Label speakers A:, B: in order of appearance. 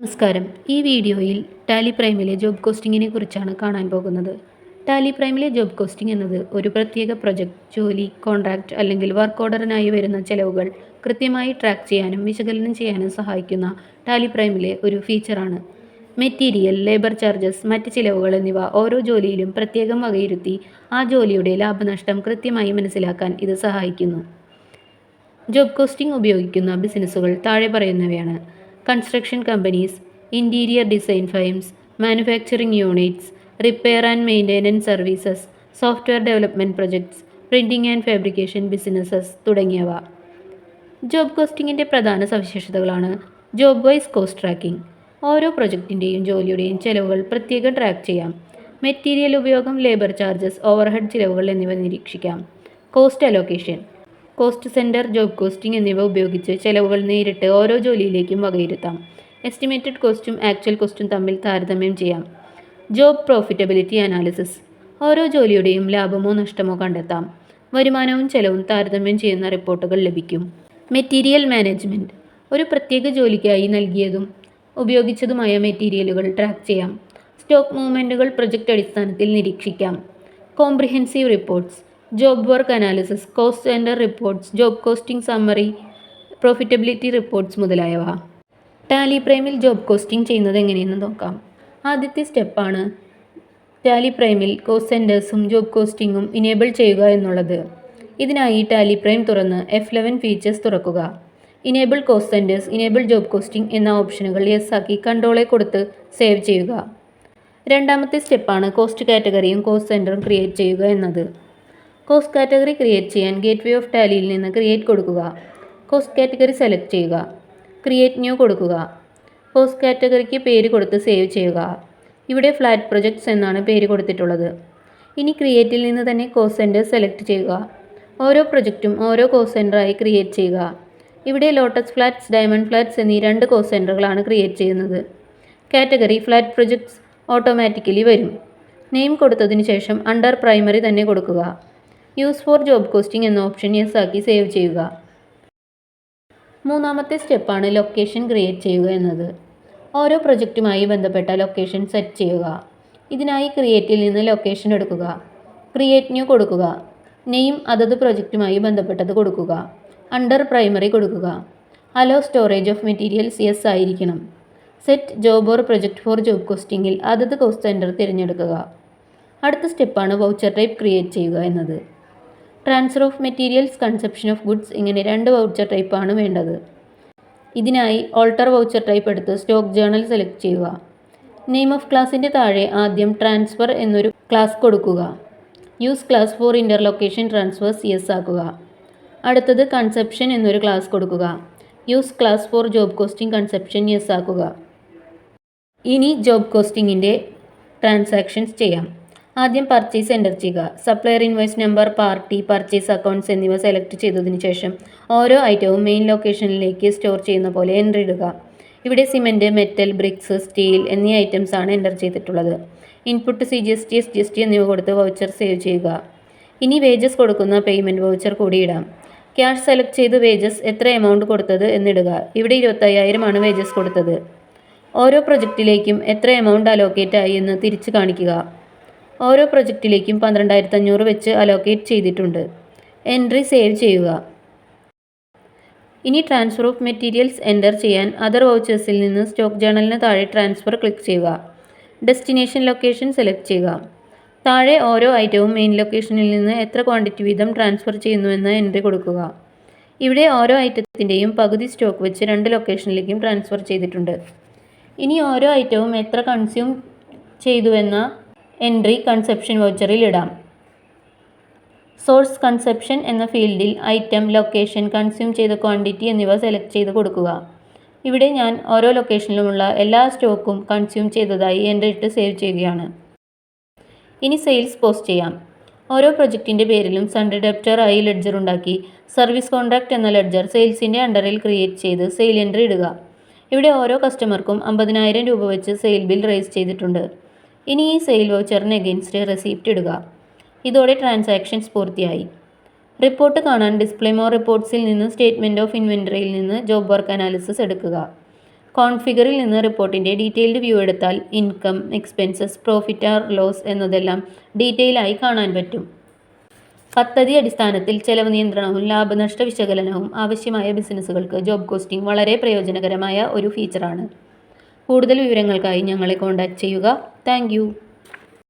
A: നമസ്കാരം. ഈ വീഡിയോയിൽ ടാലി പ്രൈമിലെ ജോബ് കോസ്റ്റിംഗിനെ കുറിച്ചാണ് കാണാൻ പോകുന്നത്. ടാലി പ്രൈമിലെ ജോബ് കോസ്റ്റിംഗ് എന്നത് ഒരു പ്രത്യേക പ്രൊജക്റ്റ്, ജോലി, കോൺട്രാക്റ്റ് അല്ലെങ്കിൽ വർക്ക് ഓർഡറിനായി വരുന്ന ചെലവുകൾ കൃത്യമായി ട്രാക്ക് ചെയ്യാനും വിശകലനം ചെയ്യാനും സഹായിക്കുന്ന ടാലി പ്രൈമിലെ ഒരു ഫീച്ചറാണ്. മെറ്റീരിയൽ, ലേബർ ചാർജസ്, മറ്റ് ചിലവുകൾ എന്നിവ ഓരോ ജോലിയിലും പ്രത്യേകം വകയിരുത്തി ആ ജോലിയുടെ ലാഭനഷ്ടം കൃത്യമായി മനസ്സിലാക്കാൻ ഇത് സഹായിക്കുന്നു. ജോബ് കോസ്റ്റിംഗ് ഉപയോഗിക്കുന്ന ബിസിനസ്സുകൾ താഴെ പറയുന്നവയാണ്: construction companies, interior design firms, manufacturing units, repair and maintenance services, software development projects, printing and fabrication businesses തുടങ്ങിയവ. ജോബ് കോസ്റ്റിംഗിൻ്റെ പ്രധാന സവിശേഷതകളാണ്: ജോബ് വൈസ് കോസ്റ്റ് ട്രാക്കിംഗ്. ഓരോ പ്രൊജക്റ്റിൻ്റെയും ജോലിയുടെയും ചെലവുകൾ പ്രത്യേകം ട്രാക്ക് ചെയ്യാം. മെറ്റീരിയൽ ഉപയോഗം, ലേബർ ചാർജസ്, ഓവർഹെഡ് ചിലവുകൾ എന്നിവ നിരീക്ഷിക്കാം. Cost allocation. Cost centre, job costing എന്നിവ ഉപയോഗിച്ച് ചെലവുകൾ നേരിട്ട് ഓരോ ജോലിയിലേക്കും വകയിരുത്താം. എസ്റ്റിമേറ്റഡ് കോസ്റ്റും ആക്ച്വൽ കോസ്റ്റും തമ്മിൽ താരതമ്യം ചെയ്യാം. Job profitability analysis. ഓരോ ജോലിയുടെയും ലാഭമോ നഷ്ടമോ കണ്ടെത്താം. വരുമാനവും ചെലവും താരതമ്യം ചെയ്യുന്ന റിപ്പോർട്ടുകൾ ലഭിക്കും. Material management. ഒരു പ്രത്യേക ജോലിക്കായി നൽകിയതും ഉപയോഗിച്ചതുമായ മെറ്റീരിയലുകൾ ട്രാക്ക് ചെയ്യാം. സ്റ്റോക്ക് മൂവ്മെൻറ്റുകൾ പ്രൊജക്റ്റ് അടിസ്ഥാനത്തിൽ നിരീക്ഷിക്കാം. Comprehensive reports. Job work analysis, cost centre reports, job costing summary, profitability reports മുതലായവ. ടാലി പ്രൈമിൽ ജോബ് കോസ്റ്റിംഗ് ചെയ്യുന്നത് എങ്ങനെയെന്ന് നോക്കാം. ആദ്യത്തെ സ്റ്റെപ്പാണ് ടാലി പ്രൈമിൽ കോസ്റ്റ് സെൻറ്റേഴ്സും ജോബ് കോസ്റ്റിംഗും ഇനേബിൾ ചെയ്യുക എന്നുള്ളത്. ഇതിനായി ടാലി പ്രൈം തുറന്ന് F11 ഫീച്ചേഴ്സ് തുറക്കുക. Enable cost centres, enable job costing എന്ന ഓപ്ഷനുകൾ യെസ് ആക്കി കൺട്രോളെ കൊടുത്ത് സേവ് ചെയ്യുക. രണ്ടാമത്തെ സ്റ്റെപ്പാണ് കോസ്റ്റ് കാറ്റഗറിയും കോസ്റ്റ് സെൻറ്ററും ക്രിയേറ്റ് ചെയ്യുക എന്നത്. കോസ്റ്റ് കാറ്റഗറി ക്രിയേറ്റ് ചെയ്യാൻ ഗേറ്റ്വേ ഓഫ് ടാലിയിൽ നിന്ന് ക്രിയേറ്റ് കൊടുക്കുക. കോസ്റ്റ് കാറ്റഗറി സെലക്ട് ചെയ്യുക. ക്രിയേറ്റ് ന്യൂ കൊടുക്കുക. കോസ്റ്റ് കാറ്റഗറിക്ക് പേര് കൊടുത്ത് സേവ് ചെയ്യുക. ഇവിടെ ഫ്ലാറ്റ് പ്രൊജക്ട്സ് എന്നാണ് പേര് കൊടുത്തിട്ടുള്ളത്. ഇനി ക്രിയേറ്റിൽ നിന്ന് തന്നെ കോസ്റ്റ് സെൻറ്റർ സെലക്ട് ചെയ്യുക. ഓരോ പ്രൊജക്റ്റും ഓരോ കോസ്റ്റ് സെൻറ്ററായി ക്രിയേറ്റ് ചെയ്യുക. ഇവിടെ ലോട്ടസ് ഫ്ലാറ്റ്സ്, ഡയമണ്ട് ഫ്ലാറ്റ്സ് എന്നീ 2 കോസ്റ്റ് സെൻറ്ററുകളാണ് ക്രിയേറ്റ് ചെയ്യുന്നത്. കാറ്റഗറി ഫ്ലാറ്റ് പ്രൊജക്ട്സ് ഓട്ടോമാറ്റിക്കലി വരും. നെയിം കൊടുത്തതിന് ശേഷം അണ്ടർ പ്രൈമറി തന്നെ കൊടുക്കുക. യൂസ് ഫോർ ജോബ് കോസ്റ്റിംഗ് എന്ന ഓപ്ഷൻ യെസ് ആക്കി സേവ് ചെയ്യുക. മൂന്നാമത്തെ സ്റ്റെപ്പാണ് ലൊക്കേഷൻ ക്രിയേറ്റ് ചെയ്യുക എന്നത്. ഓരോ പ്രൊജക്റ്റുമായി ബന്ധപ്പെട്ട ലൊക്കേഷൻ സെറ്റ് ചെയ്യുക. ഇതിനായി ക്രിയേറ്റിൽ നിന്ന് ലൊക്കേഷൻ എടുക്കുക. ക്രിയേറ്റ് ന്യൂ കൊടുക്കുക. നെയിം അതത് പ്രൊജക്റ്റുമായി ബന്ധപ്പെട്ടത് കൊടുക്കുക. അണ്ടർ പ്രൈമറി കൊടുക്കുക. Allow storage of materials yes ആയിരിക്കണം. Set job or project for job കോസ്റ്റിംഗിൽ അതത് കോസ്റ്റ് സെൻറ്റർ തിരഞ്ഞെടുക്കുക. അടുത്ത സ്റ്റെപ്പാണ് വൗച്ചർ ടൈപ്പ് ക്രിയേറ്റ് ചെയ്യുക എന്നത്. Transfer of materials, consumption of goods ഇങ്ങനെ 2 വൗച്ചർ ടൈപ്പാണ് വേണ്ടത്. ഇതിനായി ഓൾട്ടർ വൗച്ചർ ടൈപ്പ് എടുത്ത് സ്റ്റോക്ക് ജേണൽ സെലക്ട് ചെയ്യുക. നെയിം ഓഫ് ക്ലാസിൻ്റെ താഴെ ആദ്യം ട്രാൻസ്ഫർ എന്നൊരു ക്ലാസ് കൊടുക്കുക. Use class for interlocation transfers yes ആക്കുക. അടുത്തത് കൺസെപ്ഷൻ എന്നൊരു ക്ലാസ് കൊടുക്കുക. Use class for job costing consumption yes ആക്കുക. ഇനി ജോബ് കോസ്റ്റിംഗിൻ്റെ ട്രാൻസാക്ഷൻസ് ചെയ്യാം. ആദ്യം പർച്ചേസ് എൻ്റർ ചെയ്യുക. Supplier invoice number, party, purchase accounts എന്നിവ സെലക്ട് ചെയ്തതിന് ശേഷം ഓരോ ഐറ്റവും മെയിൻ ലൊക്കേഷനിലേക്ക് സ്റ്റോർ ചെയ്യുന്ന പോലെ എൻ്റർ ഇടുക. ഇവിടെ സിമൻറ്റ്, മെറ്റൽ, ബ്രിക്സ്, സ്റ്റീൽ എന്നീ ഐറ്റംസ് ആണ് എൻ്റർ ചെയ്തിട്ടുള്ളത്. ഇൻപുട്ട് CGST, SGST എന്നിവ കൊടുത്ത് വൗച്ചർ സേവ് ചെയ്യുക. ഇനി വേജസ് കൊടുക്കുന്ന പേയ്മെൻറ്റ് വൗച്ചർ കൂടി ഇടാം. ക്യാഷ് സെലക്ട് ചെയ്ത് വേജസ് എത്ര എമൗണ്ട് കൊടുത്തത് എന്നിടുക. ഇവിടെ 25,000 ആണ് വേജസ് കൊടുത്തത്. ഓരോ പ്രൊജക്റ്റിലേക്കും എത്ര എമൗണ്ട് അലോക്കേറ്റ് ആയി എന്ന് തിരിച്ച് കാണിക്കുക. ഓരോ പ്രൊജക്റ്റിലേക്കും 12,500 വെച്ച് അലോക്കേറ്റ് ചെയ്തിട്ടുണ്ട്. എൻട്രി സേവ് ചെയ്യുക. ഇനി ട്രാൻസ്ഫർ ഓഫ് മെറ്റീരിയൽസ് എൻ്റർ ചെയ്യാൻ അതർ വൗച്ചേഴ്സിൽ നിന്ന് സ്റ്റോക്ക് ജേണലിന് താഴെ ട്രാൻസ്ഫർ ക്ലിക്ക് ചെയ്യുക. ഡെസ്റ്റിനേഷൻ ലൊക്കേഷൻ സെലക്ട് ചെയ്യുക. താഴെ ഓരോ ഐറ്റവും മെയിൻ ലൊക്കേഷനിൽ നിന്ന് എത്ര ക്വാണ്ടിറ്റി വീതം ട്രാൻസ്ഫർ ചെയ്യുന്നുവെന്ന് എൻട്രി കൊടുക്കുക. ഇവിടെ ഓരോ ഐറ്റത്തിൻ്റെയും പകുതി സ്റ്റോക്ക് വെച്ച് 2 ലൊക്കേഷനിലേക്കും ട്രാൻസ്ഫർ ചെയ്തിട്ടുണ്ട്. ഇനി ഓരോ ഐറ്റവും എത്ര കൺസ്യൂം ചെയ്തുവെന്ന എൻട്രി കൺസെപ്ഷൻ വൗച്ചറിൽ ഇടാം. സോഴ്സ് കൺസെപ്ഷൻ എന്ന ഫീൽഡിൽ ഐറ്റം, ലൊക്കേഷൻ, കൺസ്യൂം ചെയ്ത ക്വാണ്ടിറ്റി എന്നിവ സെലക്ട് ചെയ്ത് കൊടുക്കുക. ഇവിടെ ഞാൻ ഓരോ ലൊക്കേഷനിലുമുള്ള എല്ലാ സ്റ്റോക്കും കൺസ്യൂം ചെയ്തതായി എൻട്രി ഇട്ട് സേവ് ചെയ്യുകയാണ്. ഇനി സെയിൽസ് പോസ്റ്റ് ചെയ്യാം. ഓരോ പ്രൊജക്റ്റിൻ്റെ പേരിലും സൺഡേ ഡെപ്റ്റർ ആയി ലെഡ്ജർ ഉണ്ടാക്കി സർവീസ് കോൺട്രാക്റ്റ് എന്ന ലെഡ്ജർ സെയിൽസിൻ്റെ അണ്ടറിൽ ക്രിയേറ്റ് ചെയ്ത് സെയിൽ എൻട്രി ഇടുക. ഇവിടെ ഓരോ കസ്റ്റമർക്കും 50,000 രൂപ വെച്ച് സെയിൽ ബിൽ റേസ് ചെയ്തിട്ടുണ്ട്. ഇനി ഈ സെയിൽ വൗച്ചറിന് എഗെയിൻസ്റ്റ് റെസിപ്റ്റ് ഇടുക. ഇതോടെ ട്രാൻസാക്ഷൻസ് പൂർത്തിയായി. റിപ്പോർട്ട് കാണാൻ ഡിസ്പ്ലേ മോർ റിപ്പോർട്ട്സിൽ നിന്ന് സ്റ്റേറ്റ്മെൻറ്റ് ഓഫ് ഇൻവെൻറ്ററിയിൽ നിന്ന് ജോബ് വർക്ക് അനാലിസിസ് എടുക്കുക. കോൺഫിഗറിൽ നിന്ന് റിപ്പോർട്ടിൻ്റെ ഡീറ്റെയിൽഡ് വ്യൂ എടുത്താൽ income, expenses, profit or loss എന്നതെല്ലാം ഡീറ്റെയിൽ ആയി കാണാൻ പറ്റും. പദ്ധതി അടിസ്ഥാനത്തിൽ ചെലവ് നിയന്ത്രണവും ലാഭനഷ്ട വിശകലനവും ആവശ്യമായ ബിസിനസ്സുകൾക്ക് ജോബ് കോസ്റ്റിംഗ് വളരെ പ്രയോജനകരമായ ഒരു ഫീച്ചറാണ്. കൂടുതൽ വിവരങ്ങൾക്കായി ഞങ്ങളെ കോൺടാക്റ്റ് ചെയ്യുക. താങ്ക്